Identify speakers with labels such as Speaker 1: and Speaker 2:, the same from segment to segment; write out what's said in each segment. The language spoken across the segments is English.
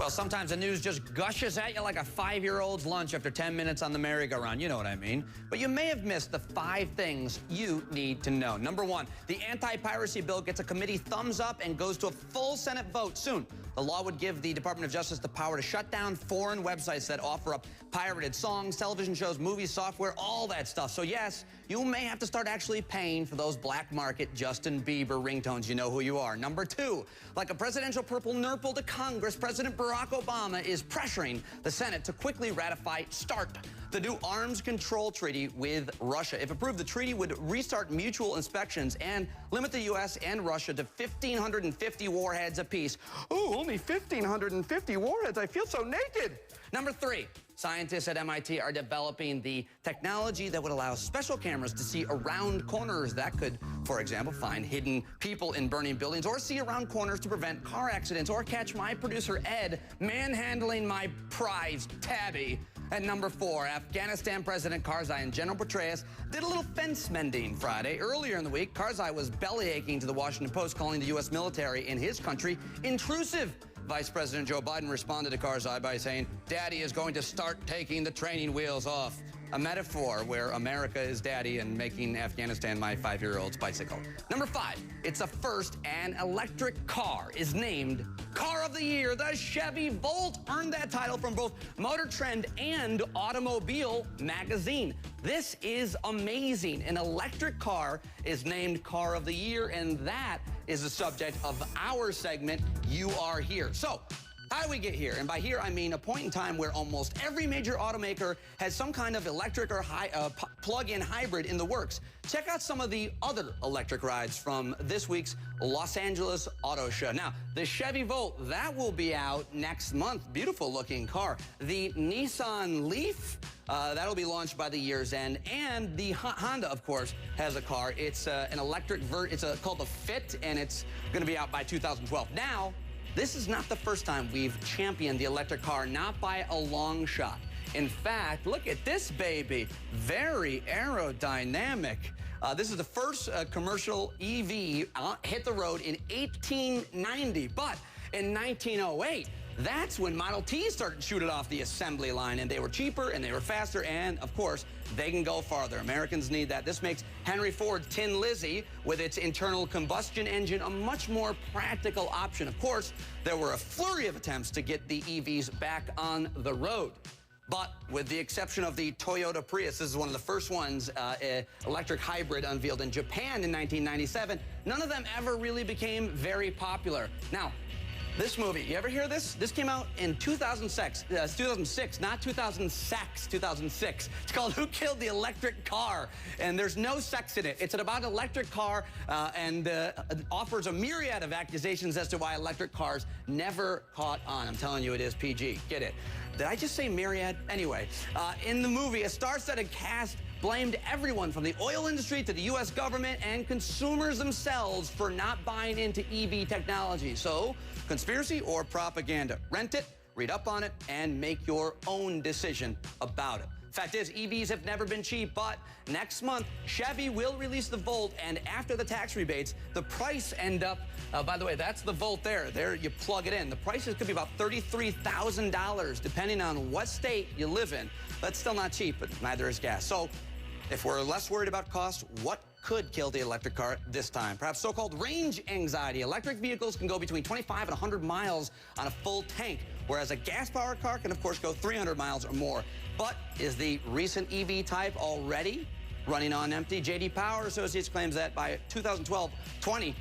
Speaker 1: Well, sometimes the news just gushes at you like a 5-year-old's lunch after 10 minutes on the merry-go-round. You know what I mean. But you may have missed the 5 things you need to know. Number 1, the anti-piracy bill gets a committee thumbs up and goes to a full Senate vote soon. The law would give the Department of Justice the power to shut down foreign websites that offer up pirated songs, television shows, movies, software, all that stuff. So yes, you may have to start actually paying for those black market Justin Bieber ringtones. You know who you are. Number 2, like a presidential purple nurple to Congress, President Barack Obama is pressuring the Senate to quickly ratify START, the new arms control treaty with Russia. If approved, the treaty would restart mutual inspections and limit the U.S. and Russia to 1,550 warheads apiece. Ooh, only 1,550 warheads. I feel so naked. Number 3, scientists at MIT are developing the technology that would allow special cameras to see around corners. That could, for example, find hidden people in burning buildings, or see around corners to prevent car accidents, or catch my producer Ed manhandling my prize Tabby. At number 4, Afghanistan President Karzai and General Petraeus did a little fence mending Friday. Earlier in the week, Karzai was bellyaching to the Washington Post, calling the U.S. military in his country intrusive. Vice President Joe Biden responded to Karzai by saying, "Daddy is going to start taking the training wheels off." A metaphor where America is daddy and making Afghanistan my 5-year-old's bicycle. Number 5, it's a first. An electric car is named Car of the Year. The Chevy Volt earned that title from both Motor Trend and Automobile Magazine. This is amazing. An electric car is named Car of the Year, and that is the subject of our segment, You Are Here. So, how do we get here? And by here, I mean a point in time where almost every major automaker has some kind of electric or plug-in hybrid in the works. Check out some of the other electric rides from this week's Los Angeles Auto Show. Now, the Chevy Volt, that will be out next month. Beautiful looking car. The Nissan Leaf, that'll be launched by the year's end. And the Honda, of course, has a car. It's an electric it's called the Fit, and it's going to be out by 2012. Now, this is not the first time we've championed the electric car, not by a long shot. In fact, look at this baby. Very aerodynamic. This is the first commercial EV hit the road in 1890, but in 1908, that's when Model Ts started shooting off the assembly line, and they were cheaper and they were faster, and of course, they can go farther. Americans need that. This makes Henry Ford's Tin Lizzie with its internal combustion engine a much more practical option. Of course, there were a flurry of attempts to get the EVs back on the road. But with the exception of the Toyota Prius, this is one of the first ones, electric hybrid unveiled in Japan in 1997, none of them ever really became very popular. Now, this movie, you ever hear this? This came out in 2006, not 2006, 2006. It's called Who Killed the Electric Car? And there's no sex in it. It's about an electric car and offers a myriad of accusations as to why electric cars never caught on. I'm telling you, it is PG. Get it? Did I just say myriad? Anyway, in the movie, a star-studded cast blamed everyone from the oil industry to the U.S. government and consumers themselves for not buying into EV technology. So, conspiracy or propaganda? Rent it, read up on it, and make your own decision about it. Fact is, EVs have never been cheap, but next month, Chevy will release the Volt, and after the tax rebates, the price end up, by the way, that's the Volt there. There, you plug it in. The prices could be about $33,000, depending on what state you live in. That's still not cheap, but neither is gas. So, if we're less worried about cost, what could kill the electric car this time? Perhaps so-called range anxiety. Electric vehicles can go between 25 and 100 miles on a full tank, whereas a gas-powered car can, of course, go 300 miles or more. But is the recent EV type already running on empty? J.D. Power Associates claims that by 2020,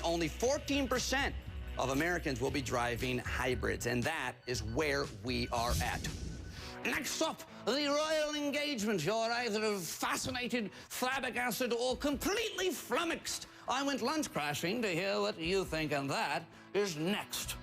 Speaker 1: only 14% of Americans will be driving hybrids, and that is where we are at. Next up, the royal engagement. You're either fascinated, flabbergasted, or completely flummoxed. I went lunch crashing to hear what you think, and that is next.